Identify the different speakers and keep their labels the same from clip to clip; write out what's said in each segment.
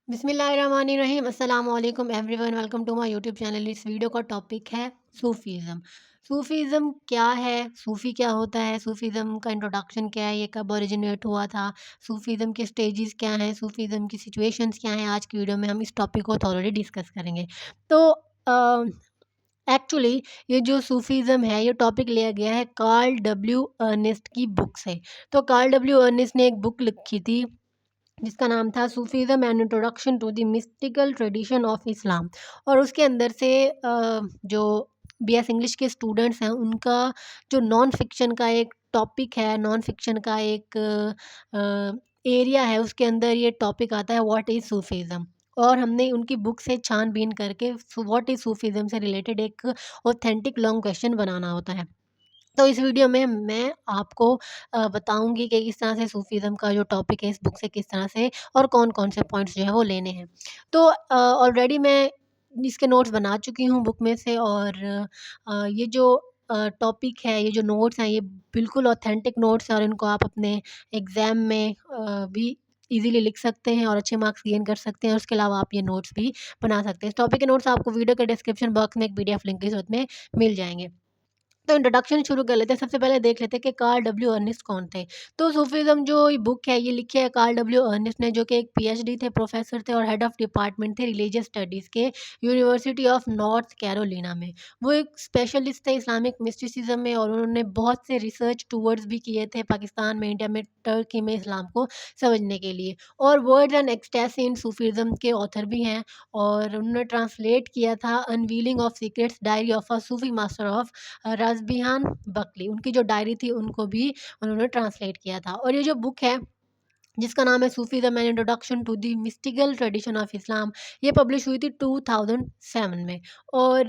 Speaker 1: बिस्मिल्लाहिर्रहमानिर्रहीम अस्सलाम वालेकुम everyone welcome to my YouTube channel. इस वीडियो का टॉपिक है सूफ़ीज़्म। सूफ़ीज़्म क्या है? सूफ़ी क्या होता है? सूफ़ीज़्म का इंट्रोडक्शन क्या है? ये कब ओरिजिनेट हुआ था? सूफ़ीज़्म के स्टेजेस क्या हैं? सूफ़ीज़्म की सिचुएशंस क्या हैं? आज की वीडियो में हम इस टॉपिक को थॉरोली डिस्कस करेंगे। तो एक्चुअली ये जो सूफ़ीज़्म है ये टॉपिक लिया गया है कार्ल डब्ल्यू अर्नेस्ट की बुक से। तो कार्ल डब्ल्यू अर्नेस्ट ने एक बुक लिखी थी जिसका नाम था Sufism and introduction to the mystical tradition of Islam. और उसके अंदर से जो बीएस इंग्लिश के स्टूडेंट्स हैं उनका जो नॉन फिक्शन का एक टॉपिक है, नॉन फिक्शन का एक एरिया है, उसके अंदर ये टॉपिक आता है व्हाट इज़ सूफीज़्म। और हमने उनकी बुक से छानबीन करके व्हाट इज़ सूफीज़्म से रिलेटेड एक ऑथेंटिक लॉन्ग क्वेश्चन बनाना होता है। तो इस वीडियो में मैं आपको बताऊँगी कि किस तरह से सूफ़ीज़्म का जो टॉपिक है इस बुक से किस तरह से और कौन-कौन से पॉइंट्स जो है वो लेने हैं। तो ऑलरेडी मैं इसके नोट्स बना चुकी हूँ बुक में से। और ये जो टॉपिक है, ये जो नोट्स हैं ये बिल्कुल ऑथेंटिक नोट्स हैं और इनको आप अपने एग्ज़ाम में भी ईज़िली लिख सकते हैं और अच्छे मार्क्स गेन कर सकते हैं। उसके अलावा आप ये नोट्स भी बना सकते हैं। इस टॉपिक के नोट्स आपको वीडियो के डिस्क्रिप्शन बॉक्स में एक पीडीएफ लिंक की सूरत में मिल जाएँगे। तो इंट्रोडक्शन शुरू कर लेते हैं। सबसे पहले देख लेते हैं कि कार्ल डब्ल्यू अर्नेस्ट कौन थे। तो सूफीज़्म जो ये बुक है ये लिखी है कार्ल डब्ल्यू अर्नेस्ट ने, जो कि एक पीएचडी थे, प्रोफेसर थे और हेड ऑफ डिपार्टमेंट थे रिलीजियस स्टडीज़ के यूनिवर्सिटी ऑफ नॉर्थ कैरोलिना में। वो एक स्पेशलिस्ट थे इस्लामिक मिस्टिसिज्म में और उन्होंने बहुत से रिसर्च टूवर्स भी किए थे पाकिस्तान में, इंडिया में, टर्की में इस्लाम को समझने के लिए। और words and extents in Sufism के ऑथर भी हैं और उन्होंने ट्रांसलेट किया था unveiling of secrets diary of a Sufi master of Ruzbihan Baqli, उनकी जो डायरी थी उनको भी उन्होंने ट्रांसलेट किया था। और ये जो बुक है जिसका नाम है Sufism an introduction to the mystical tradition of Islam, ये पब्लिश हुई थी 2007 में। और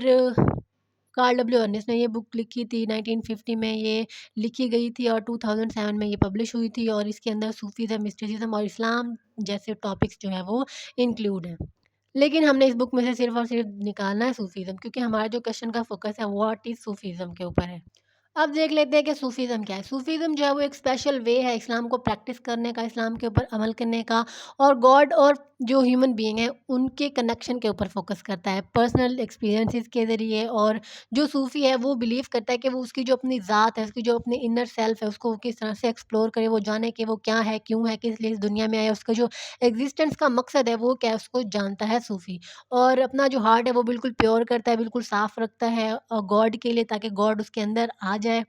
Speaker 1: कार्ल डब्ल्यू अर्नेस्ट ने ये बुक लिखी थी 1950 में, ये लिखी गई थी और 2007 में ये पब्लिश हुई थी। और इसके अंदर सूफीज़्म, मिस्टिसिज्म और इस्लाम जैसे टॉपिक्स जो है वो इंक्लूड हैं। लेकिन हमने इस बुक में से सिर्फ़ और सिर्फ़ निकालना है सूफ़ीज़्म, क्योंकि हमारा जो क्वेश्चन का फ़ोकस है व्हाट इज़ सूफ़ीज़्म के ऊपर है। अब देख लेते हैं कि सूफ़ीज़्म क्या है। सूफ़ीज़्म जो है वो एक स्पेशल वे है इस्लाम को प्रैक्टिस करने का, इस्लाम के ऊपर अमल करने का और गॉड और जो ह्यूमन बीइंग है उनके कनेक्शन के ऊपर फ़ोकस करता है, पर्सनल एक्सपीरियंसेस के ज़रिए। और जो सूफ़ी है वो बिलीव करता है कि वो उसकी जो अपनी ज़ात है, उसकी जो अपनी इनर सेल्फ है उसको वो किस तरह से एक्सप्लोर करे, वो जाने कि वो क्या है, क्यों है, किस लिए इस दुनिया में आया है, उसका जो एग्ज़िस्टेंस का मकसद है वो क्या है, उसको जानता है सूफ़ी। और अपना जो हार्ट है वो बिल्कुल प्योर करता है, बिल्कुल साफ़ रखता है गॉड के लिए, ताकि गॉड उसके अंदर आ जाए।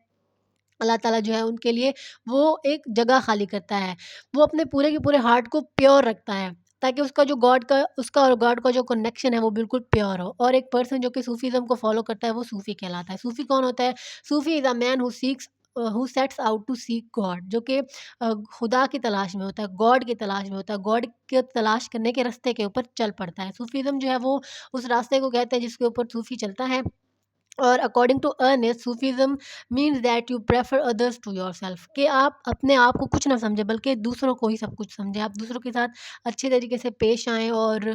Speaker 1: अल्लाह ताला जो है उनके लिए वो एक जगह खाली करता है। वो अपने पूरे के पूरे हार्ट को प्योर रखता है ताकि उसका जो गॉड का उसका और गॉड का जो कनेक्शन है वो बिल्कुल प्योर हो। और एक पर्सन जो कि सूफीज़्म को फ़ॉलो करता है वो सूफ़ी कहलाता है। सूफ़ी कौन होता है? Sufi is a man who sets out to seek God, जो कि खुदा की तलाश में होता है, गॉड की तलाश में होता है, गॉड की तलाश करने के रास्ते के ऊपर चल पड़ता है। सूफीज़्म जो है वो उस रास्ते को कहते हैं जिसके ऊपर सूफ़ी चलता है। और according to Ernest Sufism means that you prefer others to yourself, कि आप अपने आप को कुछ ना समझें बल्कि दूसरों को ही सब कुछ समझें। आप दूसरों के साथ अच्छे तरीके से पेश आएँ और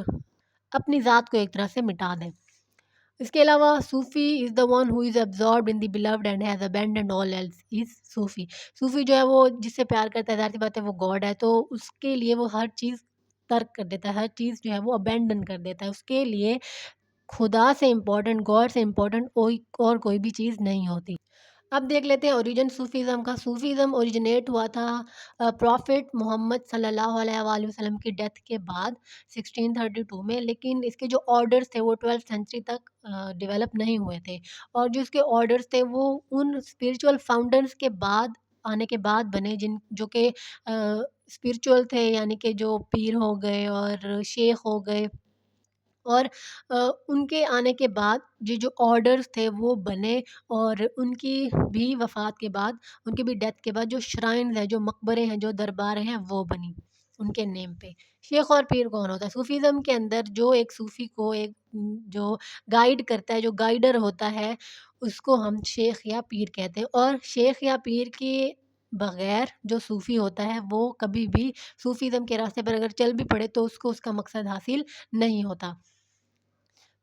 Speaker 1: अपनी ज़ात को एक तरह से मिटा दें। इसके अलावा Sufi is the one who is absorbed in the beloved and has abandoned all else is Sufi. सूफ़ी जो है वो जिससे प्यार करता है, ज़ाहिर सी बात है वो गॉड है, तो उसके लिए वो हर चीज़ तर्क कर देता है, हर चीज़ जो है वो अबैंडन कर देता है। उसके लिए खुदा से इम्पोर्टेंट, गॉड से इम्पोर्टेंट कोई और कोई भी चीज़ नहीं होती। अब देख लेते हैं ओरिजिन सूफ़ीज़्म का। सूफ़ीज़्म ओरिजिनेट हुआ था प्रॉफ़ेट मोहम्मद सल्लल्लाहु अलैहि वसल्लम की डेथ के बाद 1632 में, लेकिन इसके जो ऑर्डर्स थे वो 12th सेंचुरी तक डेवलप नहीं हुए थे। और जो इसके ऑर्डर्स थे वो उन स्पिरिचुअल फाउंडर्स के बाद आने के बाद बने जिन जो कि स्पिरिचुअल थे, यानी कि जो पीर हो गए और शेख हो गए। और उनके आने के बाद ये जो ऑर्डर्स थे वो बने। और उनकी भी वफ़ात के बाद, उनकी भी डेथ के बाद जो श्राइन्स हैं, जो मकबरे हैं, जो दरबारें हैं वो बनी उनके नेम पे। शेख और पीर कौन होता है? सूफ़ीज़्म के अंदर जो एक सूफ़ी को एक जो गाइड करता है, जो गाइडर होता है, उसको हम शेख या पीर कहते हैं। और शेख या पीर के बगैर जो सूफ़ी होता है वो कभी भी सूफ़ीज़्म के रास्ते पर अगर चल भी पड़े तो उसको उसका मकसद हासिल नहीं होता।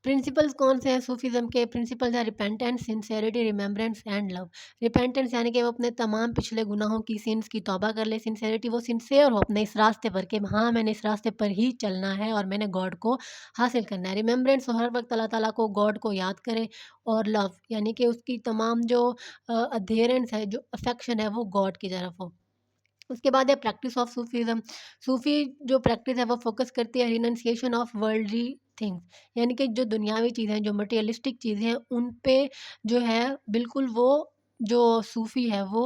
Speaker 1: प्रिंसिपल्स कौन से हैं सूफीज़्म के? प्रिंसिपल्स हैं repentance, sincerity, remembrance and love. Repentance यानी कि वो अपने तमाम पिछले गुनाहों की, सिंस की तौबा कर ले। सिंसेरिटी, वो सिंसेयर हो अपने इस रास्ते पर कि हाँ मैंने इस रास्ते पर ही चलना है और मैंने गॉड को हासिल करना है। रिमेम्बरेंस, वो हर वक्त अल्लाह ताला को, गॉड को याद करे। और लव यानी कि उसकी तमाम जो अधेरेंस है, जो अफेक्शन है, वो गॉड की तरफ हो। उसके बाद है प्रैक्टिस ऑफ सूफीज़्म। सूफ़ी जो प्रैक्टिस है वो फ़ोकस करती है रिनंसिएशन ऑफ वर्ल्डली थिंग्स, यानी कि जो दुनियावी चीज़ें, जो मटेरियलिस्टिक चीज़ें हैं, उन पे जो है बिल्कुल वो जो सूफ़ी है वो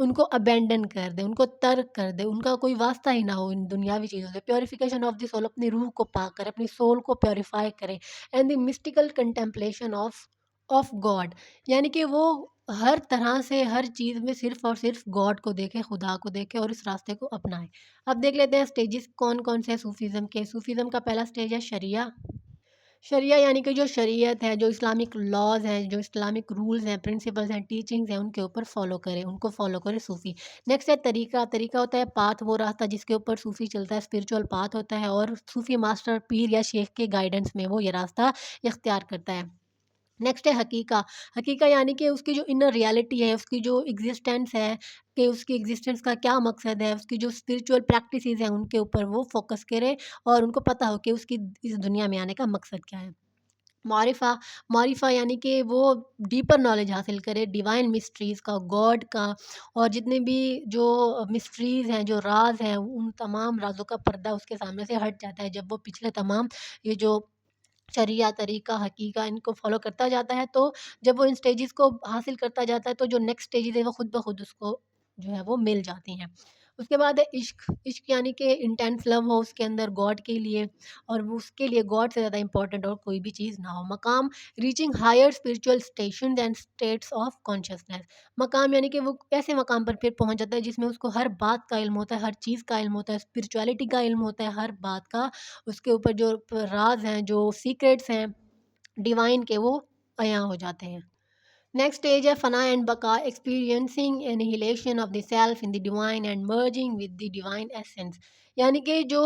Speaker 1: उनको अबैंडन कर दे, उनको तर्क कर दे, उनका कोई वास्ता ही ना हो इन दुनियावी चीज़ों से। प्योरिफिकेशन ऑफ द सोल, अपनी रूह को पाक करे, अपनी सोल को प्योरीफाई करे। And the mystical contemplation of God, यानी कि वो हर तरह से हर चीज़ में सिर्फ़ और सिर्फ़ गॉड को देखे, खुदा को देखे और इस रास्ते को अपनाए। अब देख लेते हैं स्टेजेस कौन-कौन से हैं सूफ़ीज़्म के। सूफ़ीज़्म का पहला स्टेज है शरिया। शरिया यानी कि जो शरीयत है, जो इस्लामिक लॉज़ हैं, जो इस्लामिक रूल्स हैं, प्रिंसिपल्स हैं, टीचिंग्स हैं, उनके ऊपर फ़ॉलो करे, उनको फ़ॉलो करे सूफ़ी। नेक्स्ट है तरीक़ा। तरीक़ा होता है पाथ, वो रास्ता जिसके ऊपर सूफ़ी चलता है, स्पिरिचुअल पाथ होता है और सूफ़ी मास्टर, पीर या शेख के गाइडेंस में वो ये रास्ता इख्तियार करता है। नेक्स्ट है हकीका। हकीका यानी कि उसकी जो इनर रियलिटी है, उसकी जो एग्जिस्टेंस है, कि उसकी एग्जिस्टेंस का क्या मकसद है, उसकी जो स्पिरिचुअल प्रैक्टिसेस हैं उनके ऊपर वो फोकस करे और उनको पता हो कि उसकी इस दुनिया में आने का मकसद क्या है। मारिफा। मारिफा यानी कि वो डीपर नॉलेज हासिल करे डिवाइन मिस्ट्रीज़ का, गॉड का, और जितने भी जो मिस्ट्रीज़ हैं, जो राज हैं, उन तमाम राजों का पर्दा उसके सामने से हट जाता है जब वो पिछले तमाम ये जो शरिया, तरीक़ा, हकीका, इनको फ़ॉलो करता जाता है। तो जब वो इन स्टेजेस को हासिल करता जाता है तो जो नेक्स्ट स्टेजेस है वो खुद ब खुद उसको जो है वो मिल जाती हैं। उसके बाद है इश्क। इश्क यानी कि इंटेंस लव हो उसके अंदर गॉड के लिए, और वो उसके लिए गॉड से ज़्यादा इंपॉर्टेंट और कोई भी चीज़ ना हो। मकाम, reaching higher spiritual stations and states of consciousness. मकाम यानी कि वो ऐसे मकाम पर फिर पहुंच जाता है जिसमें उसको हर बात का इल्म होता है, हर चीज़ का इल्म होता है, स्पिरिचुअलिटी का इल्म होता है, हर बात का उसके ऊपर जो राज हैं, जो सीक्रेट्स हैं डिवाइन के, वो अयां हो जाते हैं। नेक्स्ट स्टेज है फना एंड बका, experiencing annihilation of the self in the divine and merging with the divine essence. यानी कि जो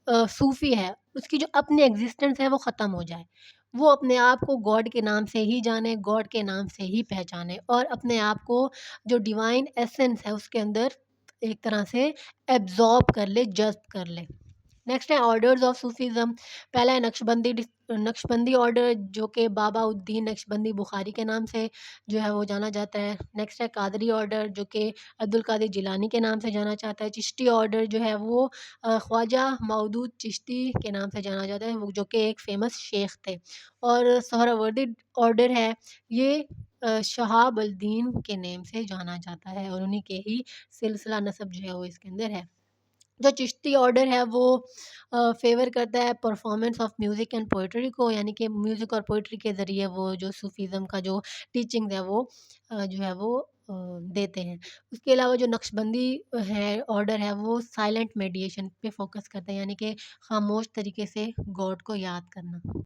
Speaker 1: सूफी है उसकी जो अपनी एग्जिस्टेंस है वो ख़त्म हो जाए, वो अपने आप को गॉड के नाम से ही जाने, गॉड के नाम से ही पहचाने और अपने आप को जो डिवाइन एसेंस है उसके अंदर एक तरह से एब्जॉर्ब कर ले, जज्ब कर ले। नेक्स्ट है ऑर्डर्स ऑफ सूफीज़्म। पहला है नक्शबंदी ऑर्डर, जो कि बाबा उद्दीन नक्शबंदी बुखारी के नाम से जो है वो जाना जाता है। नेक्स्ट है कादरी ऑर्डर, जो कि अब्दुल कादिर जिलानी के नाम से जाना जाता है। चिश्ती ऑर्डर जो है वो ख्वाजा मौदूद चिश्ती के नाम से जाना जाता है, वो जो कि एक फ़ेमस शेख थे। और सोहरावर्दी ऑर्डर है, ये शहाब अल दीन के नेम से जाना जाता है और उन्हीं के ही सिलसिला नसब जो है वो इसके अंदर है। जो चिश्ती ऑर्डर है वो फ़ेवर करता है performance of music and poetry को, यानी कि म्यूज़िक और पोएट्री के ज़रिए वो जो सूफ़ीज़्म का जो टीचिंग्स है वो जो है वो देते हैं। उसके अलावा जो नक्शबंदी है ऑर्डर है वो साइलेंट मेडिटेशन पे फ़ोकस करता है, यानी कि खामोश तरीके से गॉड को याद करना।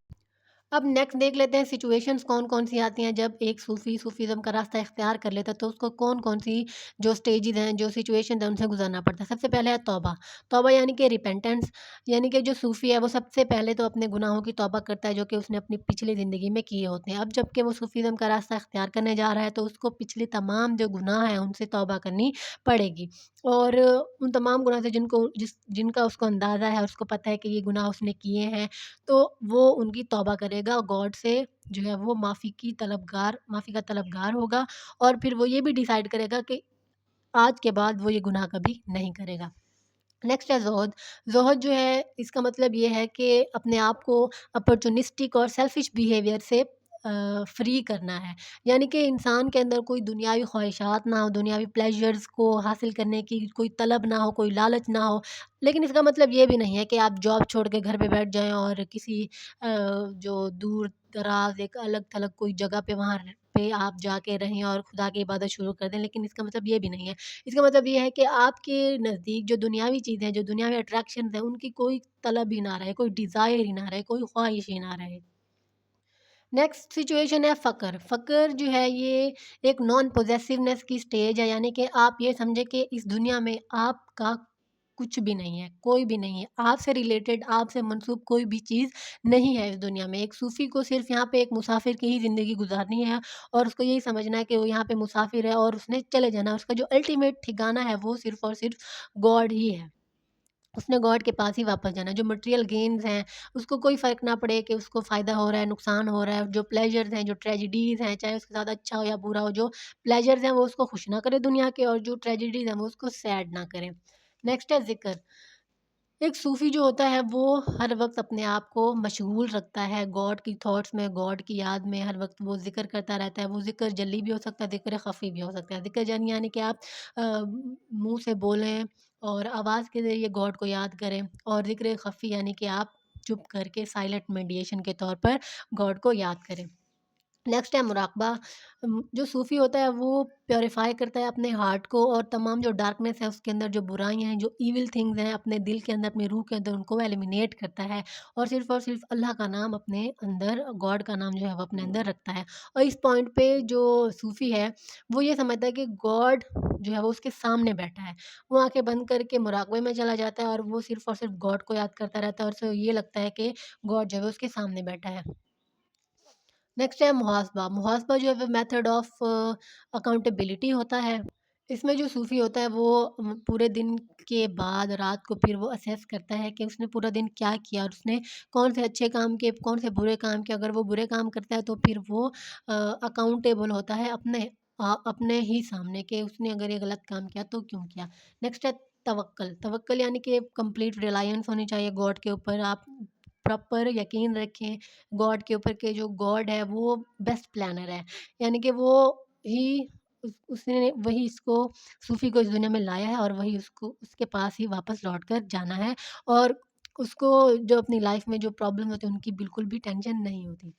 Speaker 1: अब नेक्स्ट देख लेते हैं सिचुएशंस कौन-कौन सी आती हैं जब एक सूफ़ी सूफ़ीज़्म का रास्ता इख्तियार कर लेता है, तो उसको कौन-कौन सी जो स्टेजेज़ हैं, जो सिचुएशंस हैं, उनसे गुज़रना पड़ता है। सबसे पहले है तौबा। तौबा यानी कि रिपेंटेंस, यानी कि जो सूफ़ी है वो सबसे पहले तो अपने गुनाहों की तौबा करता है जो कि उसने अपनी पिछली ज़िंदगी में किए होते हैं। अब जबकि वो सूफ़ीज़्म का रास्ता इख्तियार करने जा रहा है तो उसको पिछली तमाम जो गुनाह हैं उनसे तौबा करनी पड़ेगी। और उन तमाम गुनाह से जिनका उसको अंदाज़ा है, उसको पता है कि ये गुनाह उसने किए हैं, तो वो उनकी तौबा करेगा गॉड से, जो है वो माफ़ी का तलबगार होगा और फिर वो ये भी डिसाइड करेगा कि आज के बाद वो ये गुनाह कभी नहीं करेगा। नेक्स्ट है ज़ुहद। ज़ुहद जो है इसका मतलब ये है कि अपने आप को अपॉर्चुनिस्टिक और सेल्फिश बिहेवियर से फ्री करना है। यानी कि इंसान के अंदर कोई दुनियावी ख्वाहिशात ना हो, दुनियावी प्लेज़र्स को हासिल करने की कोई तलब ना हो, कोई लालच ना हो। लेकिन इसका मतलब ये भी नहीं है कि आप जॉब छोड़ के घर पे बैठ जाएँ और किसी जो दूर-दराज़ एक अलग-थलग कोई जगह पे वहाँ पे आप जाके रहें और खुदा की इबादत शुरू कर दें। लेकिन इसका मतलब ये भी नहीं है। इसका मतलब ये है कि आपके नज़दीक जो दुनियावी चीज़ें हैं, जो दुनियावी अट्रैक्शंस हैं, उनकी कोई तलब ही ना रहे, कोई डिज़ायर ही ना रहे, कोई ख्वाहिश ही ना रहे। नेक्स्ट सिचुएशन है फ़क्र। फ़क्र जो है ये एक नॉन पॉसेसिवनेस की स्टेज है, यानी कि आप ये समझें कि इस दुनिया में आपका کچھ بھی نہیں ہے، کوئی بھی نہیں ہے، آپ سے ریلیٹڈ، آپ سے منسوب کوئی بھی چیز نہیں ہے اس دنیا میں۔ ایک صوفی کو صرف یہاں پہ ایک مسافر کی ہی زندگی گزارنی ہے، اور اس کو یہی سمجھنا ہے کہ وہ یہاں پہ مسافر ہے اور اس نے چلے جانا ہے۔ اس کا جو الٹیمیٹ ٹھکانہ ہے وہ صرف اور صرف گاڈ ہی ہے، اس نے گاڈ کے پاس ہی واپس جانا ہے۔ جو مٹیریل گینز ہیں اس کو کوئی فرق نہ پڑے کہ اس کو فائدہ ہو رہا ہے، نقصان ہو رہا ہے، جو پلیجرز ہیں، جو ٹریجڈیز ہیں، چاہے اس کے ساتھ اچھا ہو یا برا ہو، جو پلیجرز ہیں وہ اس کو خوش نہ کرے دنیا کے، اور جو ٹریجڈیز ہیں وہ اس کو سیڈ نہ کرے۔ نیکسٹ ہے ذکر۔ ایک صوفی جو ہوتا ہے وہ ہر وقت اپنے آپ کو مشغول رکھتا ہے گاڈ کی تھاٹس میں، گاڈ کی یاد میں، ہر وقت وہ ذکر کرتا رہتا ہے۔ وہ ذکر جلی بھی ہو سکتا ہے، ذکر خفی بھی ہو سکتا ہے۔ ذکر یعنی کہ آپ منہ سے بولیں اور آواز کے ذریعے گاڈ کو یاد کریں، اور ذکر خفی یعنی کہ آپ چپ کر کے سائلنٹ میڈیشن کے طور پر گاڈ کو یاد کریں۔ نیکسٹ ہے مراقبہ۔ جو صوفی ہوتا ہے وہ پیوریفائی کرتا ہے اپنے ہارٹ کو، اور تمام جو ڈارکنیس ہے اس کے اندر، جو برائیاں ہیں، جو ایول تھنگز ہیں اپنے دل کے اندر، اپنی روح کے اندر، ان کو ایلیمینیٹ کرتا ہے، اور صرف اللہ کا نام اپنے اندر، گاڈ کا نام جو ہے وہ اپنے اندر رکھتا ہے۔ اور اس پوائنٹ پہ جو صوفی ہے وہ یہ سمجھتا ہے کہ گاڈ جو ہے وہ اس کے سامنے بیٹھا ہے۔ وہ آنکھیں بند کر کے مراقبے میں چلا جاتا ہے، اور وہ صرف اور صرف گاڈ کو یاد کرتا رہتا ہے، اور اسے یہ لگتا ہے کہ گاڈ جو ہے وہ اس کے سامنے بیٹھا ہے۔ نیکسٹ ہے محاسبہ۔ محاسبہ جو ہے وہ میتھڈ آف اکاؤنٹیبلٹی ہوتا ہے۔ اس میں جو صوفی ہوتا ہے وہ پورے دن کے بعد رات کو پھر وہ اسیس کرتا ہے کہ اس نے پورا دن کیا کیا، اور اس نے کون سے اچھے کام کیے، کون سے برے کام کیے۔ اگر وہ برے کام کرتا ہے تو پھر وہ اکاؤنٹیبل ہوتا ہے اپنے ہی سامنے، کہ اس نے اگر یہ غلط کام کیا تو کیوں کیا۔ نیکسٹ ہے توکل۔ توکل یعنی کہ کمپلیٹ ریلائنس ہونی چاہیے گاڈ کے اوپر۔ آپ پراپر یقین رکھیں گاڈ کے اوپر کہ جو گاڈ ہے وہ بیسٹ پلانر ہے، یعنی کہ وہ ہی اس نے وہی اس کو، صوفی کو اس دنیا میں لایا ہے، اور وہی اس کے پاس ہی واپس لوٹ کر جانا ہے، اور اس کو جو اپنی لائف میں جو پرابلم ہوتی ہے ان کی بالکل بھی ٹینشن نہیں ہوتی۔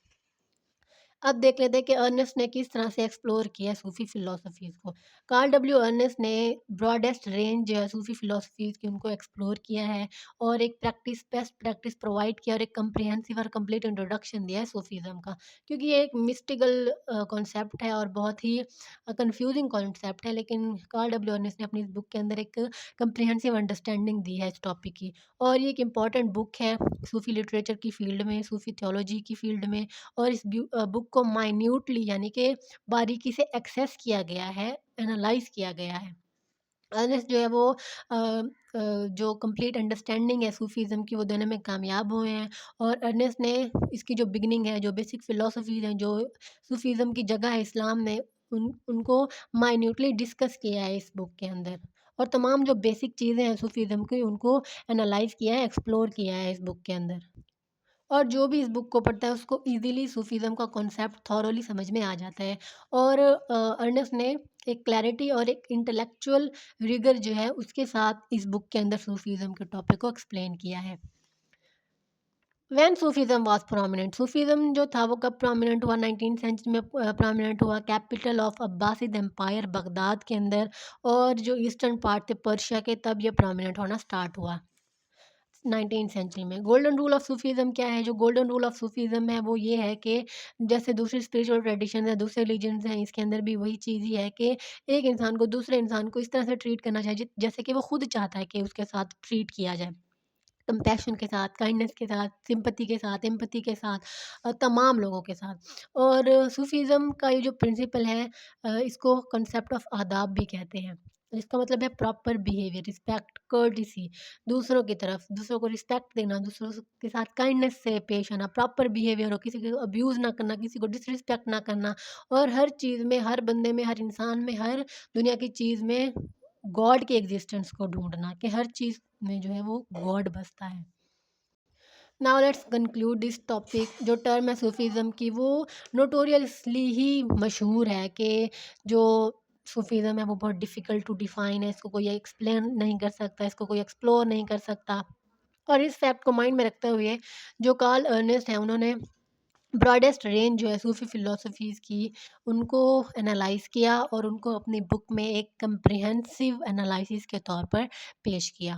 Speaker 1: اب دیکھ لیتے ہیں کہ ارنسٹ نے کس طرح سے ایکسپلور کیا ہے صوفی فلاسفیز کو۔ کارل ڈبلیو ارنسٹ نے براڈسٹ رینج جو ہے صوفی فلاسفیز کی ان کو ایکسپلور کیا ہے، اور ایک بیسٹ پریکٹس پرووائڈ کیا، اور ایک کمپریہنسو اور کمپلیٹ انٹروڈکشن دیا ہے صوفیزم کا، کیونکہ یہ ایک مسٹیکل کانسیپٹ ہے اور بہت ہی کنفیوزنگ کانسیپٹ ہے، لیکن کارل ڈبلیو ارنسٹ نے اپنی اس بک کے اندر ایک کمپریہنسو انڈرسٹینڈنگ دی ہے اس ٹاپک کی، اور یہ ایک امپورٹنٹ بک ہے صوفی لٹریچر کی فیلڈ میں، صوفی تھیولوجی کی فیلڈ میں، اور اس بک کو مائنیوٹلی یعنی کہ باریکی سے ایکسیس کیا گیا ہے، انالائز کیا گیا ہے۔ ارنسٹ جو ہے وہ جو کمپلیٹ انڈرسٹینڈنگ ہے صوفیزم کی وہ دینے میں کامیاب ہوئے ہیں، اور ارنسٹ نے اس کی جو بگننگ ہے، جو بیسک فلاسفیز ہیں، جو صوفیزم کی جگہ ہے اسلام میں، ان کو مائنیوٹلی ڈسکس کیا ہے اس بک کے اندر، اور تمام جو بیسک چیزیں ہیں صوفیزم کی ان کو انالائز کیا ہے، ایکسپلور کیا ہے اس بک کے اندر، اور جو بھی اس بک کو پڑھتا ہے اس کو ایزیلی صوفیزم کا کانسیپٹ تھورولی سمجھ میں آ جاتا ہے، اور ارنسٹ نے ایک کلیئرٹی اور ایک انٹلیکچوئل ریگر جو ہے اس کے ساتھ اس بک کے اندر صوفیزم کے ٹاپک کو ایکسپلین کیا ہے۔ When Sufism was prominent, Sufism جو تھا وہ کب پرومیننٹ ہوا؟ 19 سینچری میں پرومیننٹ ہوا، capital of Abbasid empire Baghdad کے اندر، اور جو ایسٹرن پارٹ تھے پرشیا کے، تب یہ پرومیننٹ ہونا سٹارٹ ہوا 19 سینچری میں۔ گولڈن رول آف صوفیزم کیا ہے؟ جو گولڈن رول آف صوفیزم ہے وہ یہ ہے کہ جیسے دوسری اسپریچول ٹریڈیشن ہے، دوسرے ریلیجنز ہیں، اس کے اندر بھی وہی چیز ہی ہے کہ ایک انسان کو دوسرے انسان کو اس طرح سے ٹریٹ کرنا چاہیے جیسے کہ وہ خود چاہتا ہے کہ اس کے ساتھ ٹریٹ کیا جائے، کمپیشن کے ساتھ، کائنڈنس کے ساتھ، سمپتی کے ساتھ، ایمپتھی کے ساتھ، تمام لوگوں کے ساتھ۔ اور صوفیزم کا یہ جو پرنسپل ہے اس کو کنسیپٹ آف آداب بھی کہتے ہیں، جس کا مطلب ہے پراپر بیہیویئر، رسپیکٹ، کرٹیسی، دوسروں کی طرف، دوسروں کو رسپیکٹ دینا، دوسروں کے ساتھ کائنڈنس سے پیش آنا، پراپر بیہیویئر ہو، کسی کو ابیوز نہ کرنا، کسی کو ڈس رسپیکٹ نہ کرنا، اور ہر چیز میں، ہر بندے میں، ہر انسان میں، ہر دنیا کی چیز میں گاڈ کے ایگزسٹنس کو ڈھونڈنا، کہ ہر چیز میں جو ہے وہ گاڈ بستا ہے۔ Now let's conclude this topic. جو ٹرم ہے صوفیزم کی وہ نوٹوریسلی ہی مشہور ہے کہ جو صوفیزم ہے وہ بہت ڈیفیکلٹ ٹو ڈیفائن ہے، اس کو کوئی ایکسپلین نہیں کر سکتا، اس کو کوئی ایکسپلور نہیں کر سکتا، اور اس فیکٹ کو مائنڈ میں رکھتے ہوئے جو کارل ارنسٹ ہیں انہوں نے براڈسٹ رینج جو ہے صوفی فلاسفیز کی ان کو انالائز کیا، اور ان کو اپنی بک میں ایک کمپریہنسو انالائسس کے طور پر پیش کیا۔